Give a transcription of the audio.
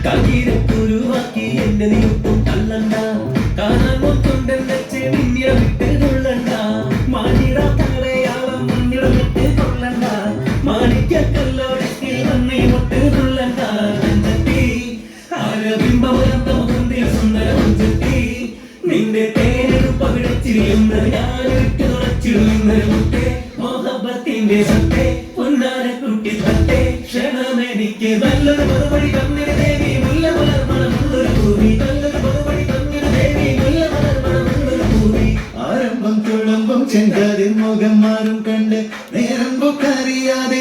കണ്ണീരക്കുരുവാക്കി എന്നെ നീ ഒട്ടും തള്ളണ്ട. കാണാൻ മൊത്തുണ്ടെന്ന് ചെവിഞ്ഞ വിട്ട് കൊള്ളണ്ട. മാനിട തലയാളം മുന്നിടമിട്ട് കൊള്ളണ്ട. മാണിക്കല്ലോടത്തിൽ വന്നീ ഒട്ട് കൊള്ളണ്ട. അഞ്ചത്തി ആരബിംബമുഖത്തിൽ സുന്ദര അഞ്ചത്തി നിന്റെ തേനെടുപ്പ വിടച്ചിരിയുന്ന ഞാനൊരുക്ക് തുറച്ചിടുന്ന മുട്ടേ മോഹബത്തിന്റെ സത്തേ പൊന്നാര കുട്ടി തത്തേ ക്ഷണമെനിക്ക് നല്ലൊരു മറുപടി തന്നിരു ദേവി മുല്ലമലർമണമുള്ളൊരു ഭൂമി. നല്ലൊരു മറുപടി തന്നിരു ദേവി മുല്ലമലർമണമുള്ളൊരു ഭൂമി. ആരംഭം തുളമ്പും ചെങ്കാതിൽ മുഖം മാറും കണ്ട് നേരം പൊക്കറിയാതെ